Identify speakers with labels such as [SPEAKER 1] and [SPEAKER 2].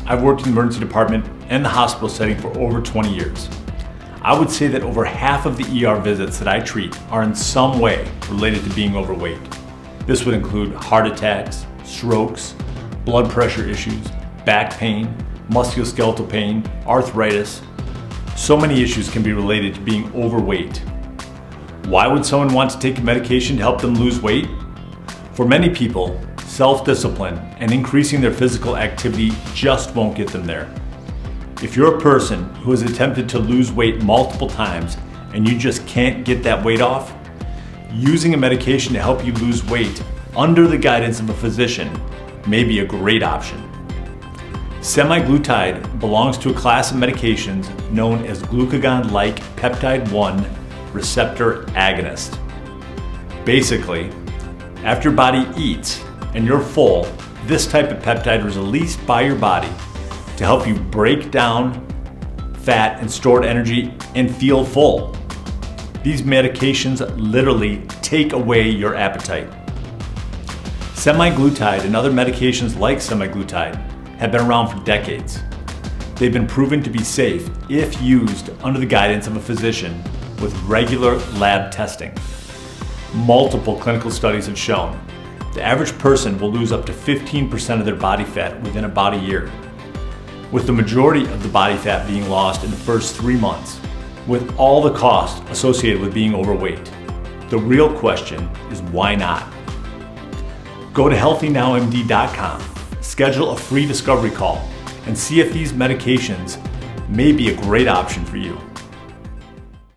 [SPEAKER 1] I've worked in the emergency department and the hospital setting for over 20 years. I would say that over half of the ER visits that I treat are in some way related to being overweight. This would include heart attacks, strokes, blood pressure issues, back pain, musculoskeletal pain, arthritis. So many issues can be related to being overweight. Why would someone want to take a medication to help them lose weight? For many people, self-discipline and increasing their physical activity just won't get them there. If you're a person who has attempted to lose weight multiple times and you just can't get that weight off, using a medication to help you lose weight under the guidance of a physician may be a great option. Semaglutide belongs to a class of medications known as glucagon-like peptide-1 receptor agonist. Basically, after your body eats and you're full, this type of peptide is released by your body to help you break down fat and stored energy and feel full. These medications literally take away your appetite. Semaglutide and other medications like semaglutide have been around for decades. They've been proven to be safe if used under the guidance of a physician with regular lab testing. Multiple clinical studies have shown the average person will lose up to 15% of their body fat within about a year, with the majority of the body fat being lost in the first 3 months, with all the costs associated with being overweight. The real question is why not? Go to HealthyNowMD.com, schedule a free discovery call, and see if these medications may be a great option for you.